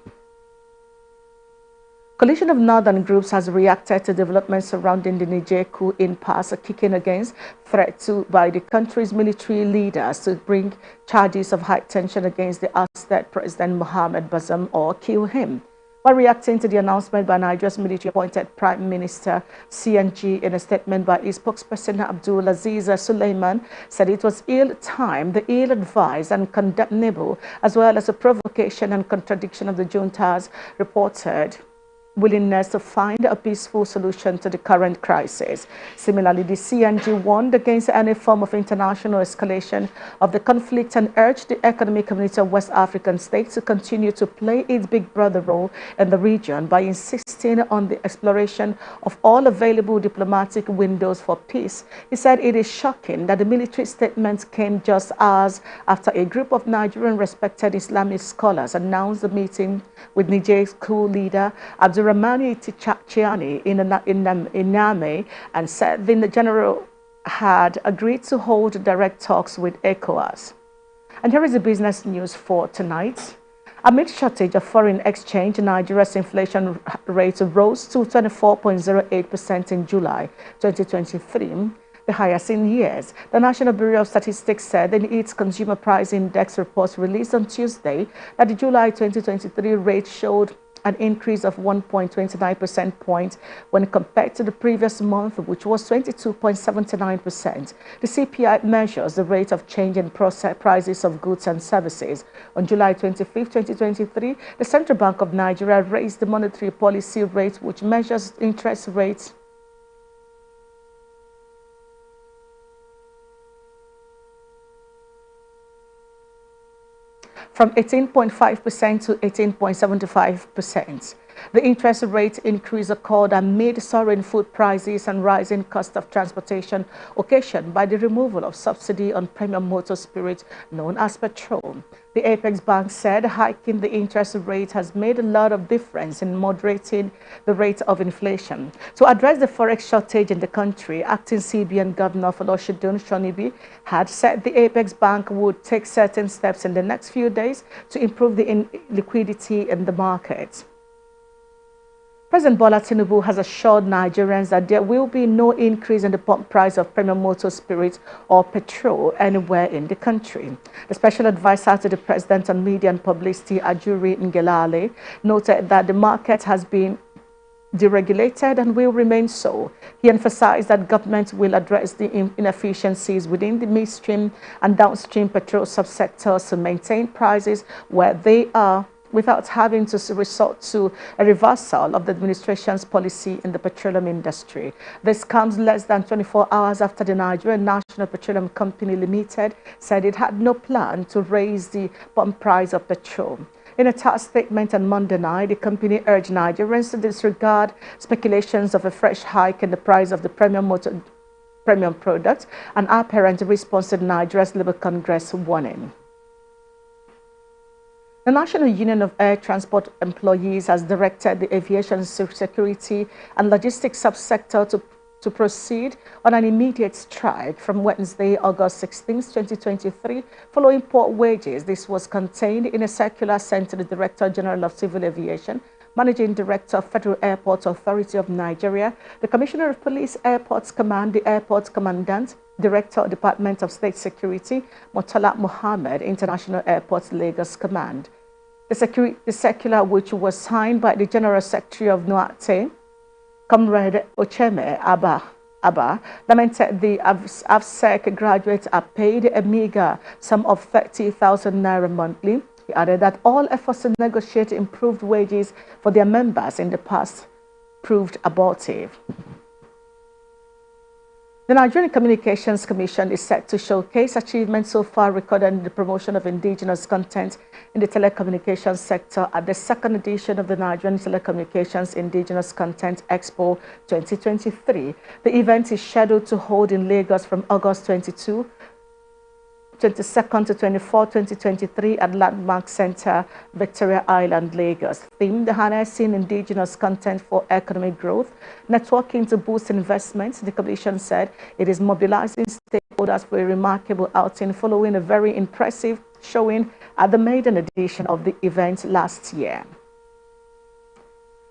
Coalition of Northern Groups has reacted to developments surrounding the Niger coup impasse, kicking against threats by the country's military leaders to bring charges of high tension against the ousted President Mohamed Bazoum or kill him. While reacting to the announcement by Nigeria's military-appointed Prime Minister, CNG, in a statement by his spokesperson Abdul Aziz Suleiman, said it was ill-timed, ill-advised and condemnable, as well as a provocation and contradiction of the junta's reported willingness to find a peaceful solution to the current crisis. Similarly, the CNG warned against any form of international escalation of the conflict and urged the economic community of West African states to continue to play its big brother role in the region by insisting on the exploration of all available diplomatic windows for peace. He said it is shocking that the military statement came just hours after a group of Nigerian respected Islamic scholars announced the meeting with Niger's coup leader Abdurrahmani Tichani in Niamey, and said the general had agreed to hold direct talks with ECOWAS. And here is the business news for tonight. Amid shortage of foreign exchange, Nigeria's inflation rate rose to 24.08% in July 2023, the highest in years. The National Bureau of Statistics said in its Consumer Price Index report released on Tuesday that the July 2023 rate showed an increase of 1.29 percentage points when compared to the previous month, which was 22.79%. The CPI measures the rate of change in prices of goods and services. On July 25, 2023, the Central Bank of Nigeria raised the monetary policy rate, which measures interest rates from 18.5% to 18.75%. The interest rate increase occurred amid soaring food prices and rising cost of transportation occasioned by the removal of subsidy on premium motor spirit known as petrol. The Apex Bank said hiking the interest rate has made a lot of difference in moderating the rate of inflation. To address the forex shortage in the country, acting CBN Governor Foloshodun Shonibi had said the Apex Bank would take certain steps in the next few days to improve the liquidity in the market. President Bola Tinubu has assured Nigerians that there will be no increase in the pump price of premium motor spirit or petrol anywhere in the country. The special advisor to the president on media and publicity, Ajuri Ngelale, noted that the market has been deregulated and will remain so. He emphasized that government will address the inefficiencies within the midstream and downstream petrol subsectors to maintain prices where they are, without having to resort to a reversal of the administration's policy in the petroleum industry. This comes less than 24 hours after the Nigerian National Petroleum Company Limited said it had no plan to raise the pump price of petrol. In a task statement on Monday night, the company urged Nigerians to disregard speculations of a fresh hike in the price of the premium product, an apparent response to Nigeria's Labour Congress warning. The National Union of Air Transport Employees has directed the aviation security and logistics subsector to proceed on an immediate strike from Wednesday, August 16, 2023, following poor wages. This was contained in a circular sent to the Director General of Civil Aviation, Managing Director of Federal Airport Authority of Nigeria, the Commissioner of Police Airports Command, the Airport Commandant, Director, Department of State Security, Murtala Mohammed, International Airports Lagos Command. The circular, which was signed by the General Secretary of NUATE, Comrade Ocheme Abba, lamented the AFSEC graduates are paid a meager sum of 30,000 naira monthly. He added that all efforts to negotiate improved wages for their members in the past proved abortive. The Nigerian Communications Commission is set to showcase achievements so far recorded in the promotion of indigenous content in the telecommunications sector at the second edition of the Nigerian Telecommunications Indigenous Content Expo 2023. The event is scheduled to hold in Lagos from August 22nd to 24, 2023 at Landmark Center, Victoria Island, Lagos. Themed Harnessing Indigenous Content for Economic Growth, Networking to Boost Investments. The Commission said it is mobilizing stakeholders for a remarkable outing following a very impressive showing at the maiden edition of the event last year.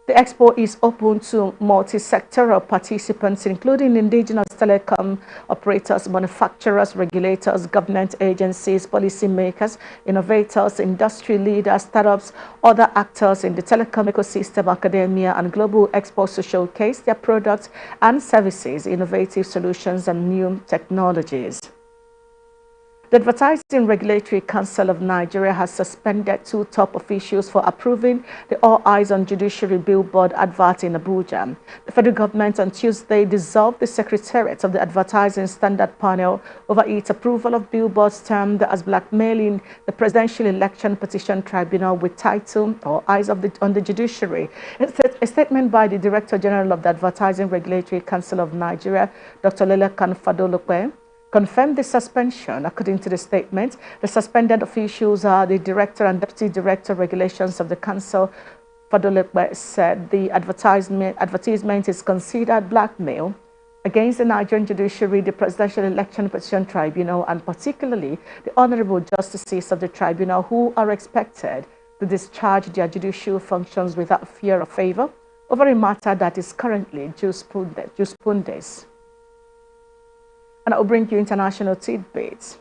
The expo is open to multi-sectoral participants, including indigenous telecom operators, manufacturers, regulators, government agencies, policymakers, innovators, industry leaders, startups, other actors in the telecom ecosystem, academia, and global experts to showcase their products and services, innovative solutions, and new technologies. The Advertising Regulatory Council of Nigeria has suspended 2 top officials for approving the All Eyes on Judiciary billboard advert in Abuja. The federal government on Tuesday dissolved the Secretariat of the Advertising Standard Panel over its approval of billboards termed as blackmailing the Presidential Election Petition Tribunal with title All Eyes on the Judiciary. A statement by the Director General of the Advertising Regulatory Council of Nigeria, Dr. Lelekan Fadolokwe, confirmed the suspension. According to the statement, the suspended officials are the Director and Deputy Director Regulations of the Council. Fadolekwe said the advertisement is considered blackmail against the Nigerian judiciary, the Presidential Election Petition Tribunal, and particularly the Honorable Justices of the Tribunal, who are expected to discharge their judicial functions without fear or favor over a matter that is currently jus pundis. And I'll bring you international tidbits.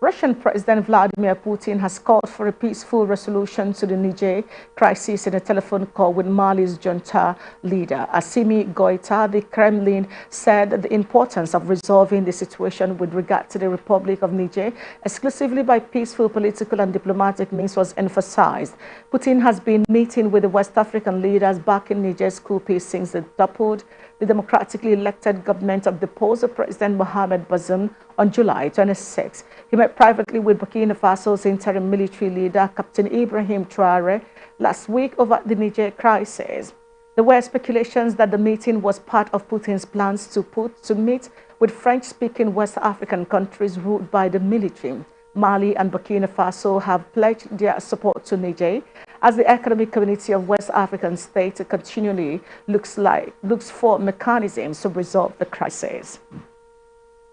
Russian President Vladimir Putin has called for a peaceful resolution to the Niger crisis in a telephone call with Mali's junta leader, Assimi Goïta. The Kremlin said that the importance of resolving the situation with regard to the Republic of Niger exclusively by peaceful political and diplomatic means was emphasized. Putin has been meeting with the West African leaders back in Niger's coup since it toppled the democratically elected government of deposed President Mohamed Bazoum On July 26, he met privately with Burkina Faso's interim military leader, Captain Ibrahim Traore, last week over the Niger crisis. There were speculations that the meeting was part of Putin's plans to meet with French-speaking West African countries ruled by the military. Mali and Burkina Faso have pledged their support to Niger as the Economic Community of West African States continually looks for mechanisms to resolve the crisis.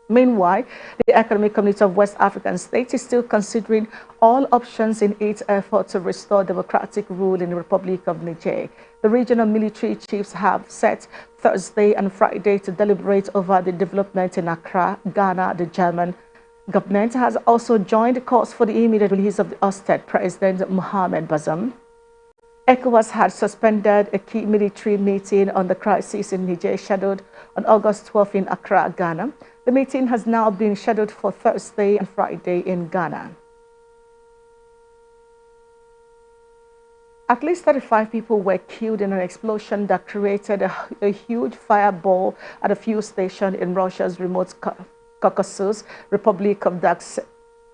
Meanwhile, the Economic Community of West African States is still considering all options in its effort to restore democratic rule in the Republic of Niger. The regional military chiefs have set Thursday and Friday to deliberate over the development in Accra, Ghana. The German government has also joined calls for the immediate release of the ousted President Mohamed Bazoum. ECOWAS had suspended a key military meeting on the crisis in Niger scheduled on August 12 in Accra, Ghana. The meeting has now been scheduled for Thursday and Friday in Ghana. At least 35 people were killed in an explosion that created a huge fireball at a fuel station in Russia's remote Caucasus Republic of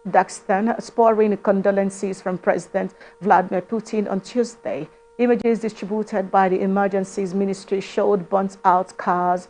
Dagestan, spurring condolences from President Vladimir Putin on Tuesday. Images distributed by the Emergencies Ministry showed burnt-out cars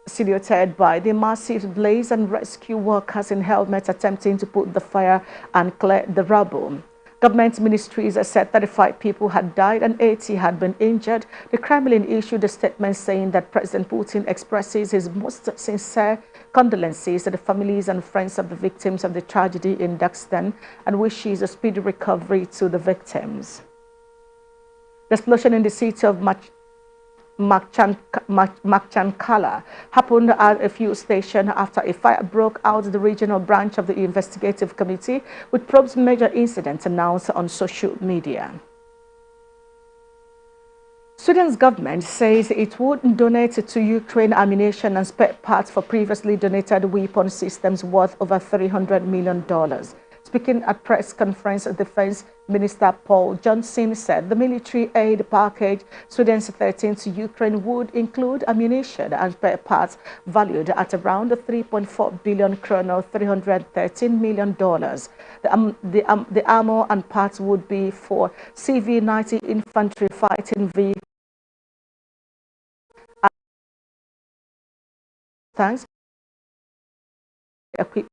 silhouetted by the massive blaze and rescue workers in helmets attempting to put the fire and clear the rubble. Government ministries said 35 people had died and 80 had been injured. The Kremlin issued a statement saying that President Putin expresses his most sincere condolences to the families and friends of the victims of the tragedy in Dagestan and wishes a speedy recovery to the victims. The explosion in the city of Makchankala happened at a fuel station after a fire broke out the regional branch of the investigative committee, with probes major incident announced on social media. Sweden's government says it would donate to Ukraine ammunition and spare parts for previously donated weapon systems worth over $300 million. Speaking at press conference, Defense Minister Paul Johnson said the military aid package Sweden sent to Ukraine would include ammunition and spare parts valued at around 3.4 billion kroner, $313 million. The armor and parts would be for CV-90 infantry fighting vehicles, tanks, equipment,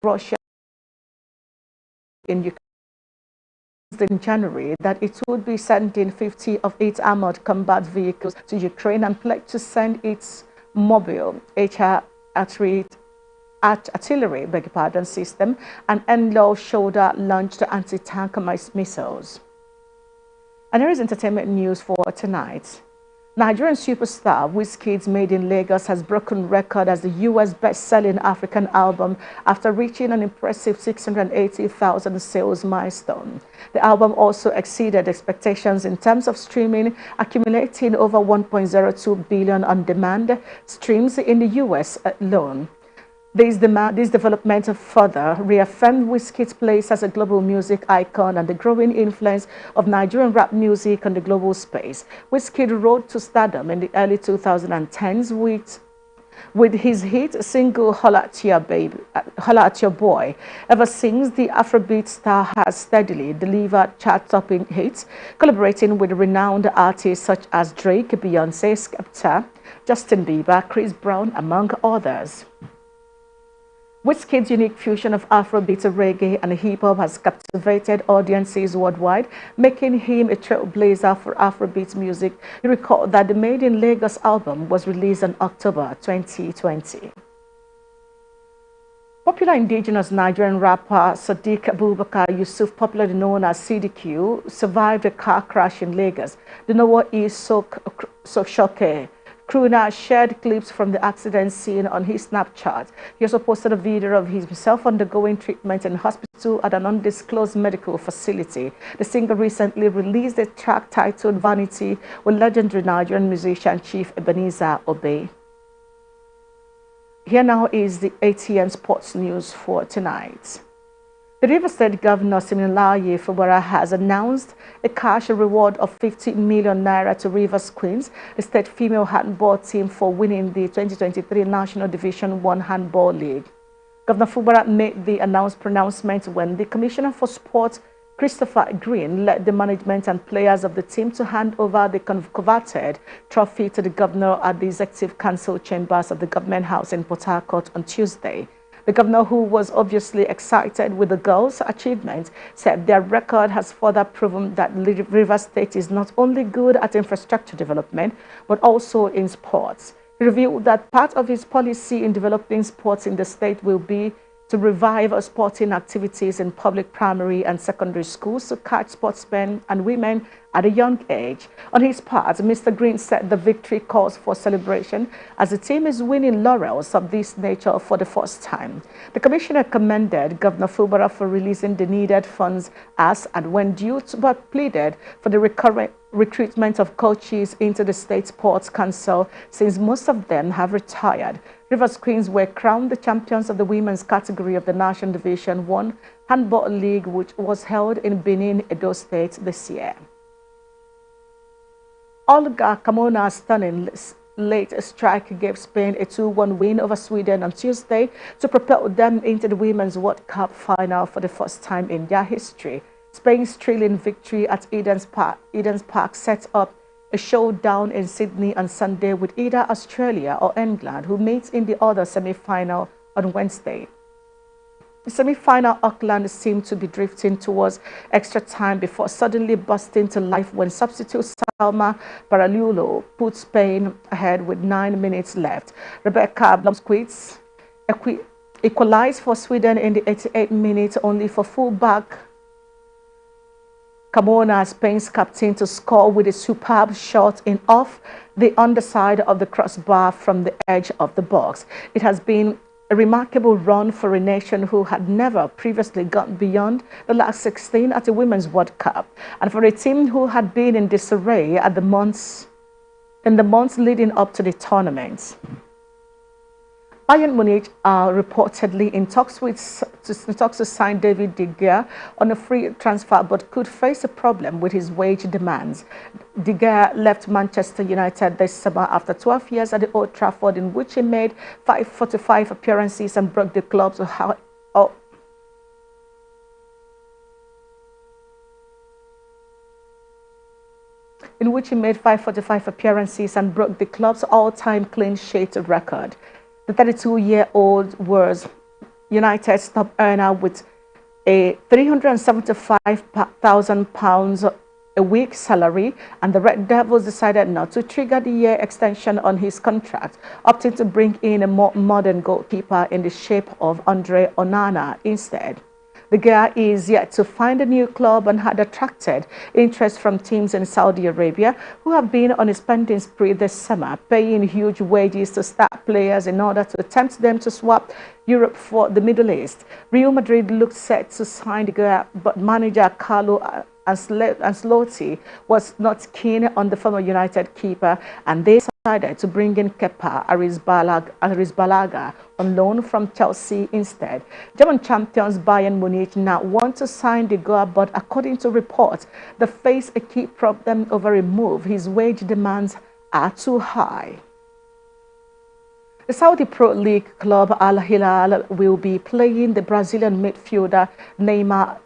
Russia in Ukraine in January that it would be sending 50 of its armored combat vehicles to Ukraine and pledged to send its mobile artillery system and end-low shoulder-launched anti-tank missiles. And there is entertainment news for tonight. Nigerian superstar Wizkid's Made in Lagos has broken record as the U.S. best-selling African album after reaching an impressive 680,000 sales milestone. The album also exceeded expectations in terms of streaming, accumulating over 1.02 billion on-demand streams in the U.S. alone. This development further reaffirmed Wizkid's place as a global music icon and the growing influence of Nigerian rap music on the global space. Wizkid rose to stardom in the early 2010s with his hit single Holla at Your Boy. Ever since, the Afrobeat star has steadily delivered chart-topping hits, collaborating with renowned artists such as Drake, Beyonce, Skepta, Justin Bieber, Chris Brown, among others. Wizkid's unique fusion of Afrobeat, reggae, and hip-hop has captivated audiences worldwide, making him a trailblazer for Afrobeat music. You recall that the Made in Lagos album was released in October 2020. Popular indigenous Nigerian rapper Sadiq Abubakar Yusuf, popularly known as CDQ, survived a car crash in Lagos. The Noah E. Sokshoke crooner shared clips from the accident scene on his Snapchat. He also posted a video of himself undergoing treatment in hospital at an undisclosed medical facility. The singer recently released a track titled Vanity with legendary Nigerian musician Chief Ebenezer Obey. Here now is the ATN Sports News for tonight. The Rivers State Governor Siminalayi Fubara has announced a cash reward of 50 million naira to Rivers Queens, the state female handball team, for winning the 2023 National Division 1 Handball League. Governor Fubara made the pronouncement when the Commissioner for Sport, Christopher Green, led the management and players of the team to hand over the coveted trophy to the governor at the Executive Council chambers of the Government House in Port Harcourt on Tuesday. The governor, who was obviously excited with the girls' achievement, said their record has further proven that Rivers State is not only good at infrastructure development, but also in sports. He revealed that part of his policy in developing sports in the state will be to revive sporting activities in public primary and secondary schools to catch sportsmen and women at a young age. On his part, Mr. Green said the victory calls for celebration as the team is winning laurels of this nature for the first time. The commissioner commended Governor Fubara for releasing the needed funds as and when due, but pleaded for the recurrent recruitment of coaches into the State Sports Council, since most of them have retired. Rivers Queens were crowned the champions of the women's category of the National Division 1 Handball League, which was held in Benin, Edo State this year. Olga Carmona's stunning late strike gave Spain a 2-1 win over Sweden on Tuesday to propel them into the Women's World Cup final for the first time in their history. Spain's thrilling victory at Eden's Park set up a showdown in Sydney on Sunday with either Australia or England, who meets in the other semi-final on Wednesday. The semi-final Auckland seemed to be drifting towards extra time before suddenly bursting to life when substitute Salma Paralulo put Spain ahead with 9 minutes left. Rebecca Blomqvist equalized for Sweden in the 88th minute, only for fullback Carmona, Spain's captain, to score with a superb shot in off the underside of the crossbar from the edge of the box. It has been a remarkable run for a nation who had never previously gone beyond the last 16 at the Women's World Cup, and for a team who had been in disarray in the months leading up to the tournament. Bayern Munich are reportedly in talks to sign David De Gea on a free transfer, but could face a problem with his wage demands. De Gea left Manchester United this summer after 12 years at the Old Trafford, in which he made 545 appearances and broke the club's all-time clean sheet record. The 32-year-old was United's top earner with a £375,000 a week salary, and the Red Devils decided not to trigger the year extension on his contract, opting to bring in a more modern goalkeeper in the shape of Andre Onana instead. The guy is yet to find a new club and had attracted interest from teams in Saudi Arabia, who have been on a spending spree this summer, paying huge wages to star players in order to tempt them to swap Europe for the Middle East. Real Madrid looked set to sign the guy, but manager Carlo Ancelotti was not keen on the former United keeper, and they decided to bring in Kepa Arrizabalaga on loan from Chelsea instead. German champions Bayern Munich now want to sign the guy, but according to reports, they face a key problem over a move. His wage demands are too high. The Saudi Pro League club Al Hilal will be paying the Brazilian midfielder Neymar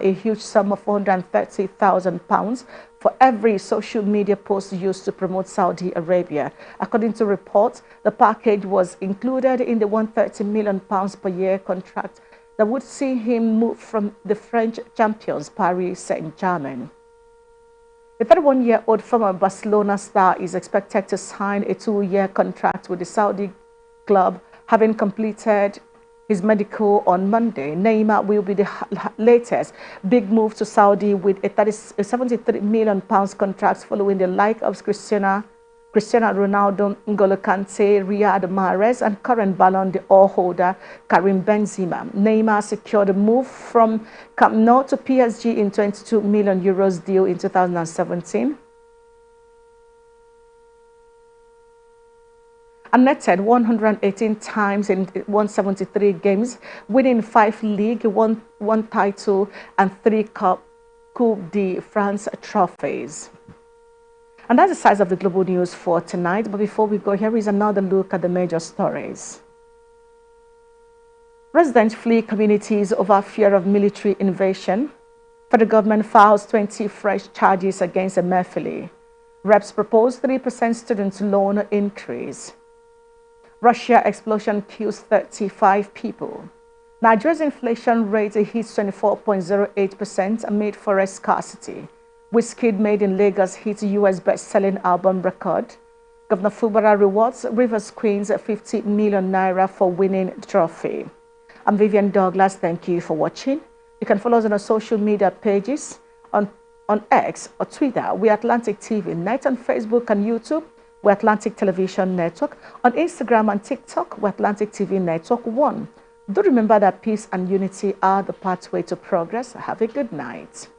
a huge sum of £430,000 for every social media post used to promote Saudi Arabia. According to reports, the package was included in the £130 million per year contract that would see him move from the French champions Paris Saint-Germain. The 31-year-old former Barcelona star is expected to sign a 2-year contract with the Saudi club, having completed his medical on Monday. Neymar will be the latest big move to Saudi with a £73 million contract following the like of Cristiano Ronaldo, N'Golo Kante, Riyad Mahrez, and current Ballon d'Or holder Karim Benzema. Neymar secured a move from Camp Nou to PSG in €22 million deal in 2017. and netted 118 times in 173 games, winning 5 league, one title, and 3 Coupe de France trophies. And that's the size of the global news for tonight. But before we go, here is another look at the major stories. Residents flee communities over fear of military invasion. Federal government files 20 fresh charges against Emefiele. Reps propose 3% student loan increase. Russia explosion kills 35 people. Nigeria's inflation rate hits 24.08% amid forest scarcity. Wizkid made in Lagos hits US best-selling album record. Governor Fubara rewards Rivers Queens 50 million naira for winning trophy. I'm Vivian Douglas. Thank you for watching. You can follow us on our social media pages on X or Twitter. We're Atlantic TV Net. On Facebook and YouTube, we're Atlantic Television Network. On Instagram and TikTok, we're Atlantic TV Network 1. Do remember that peace and unity are the pathway to progress. Have a good night.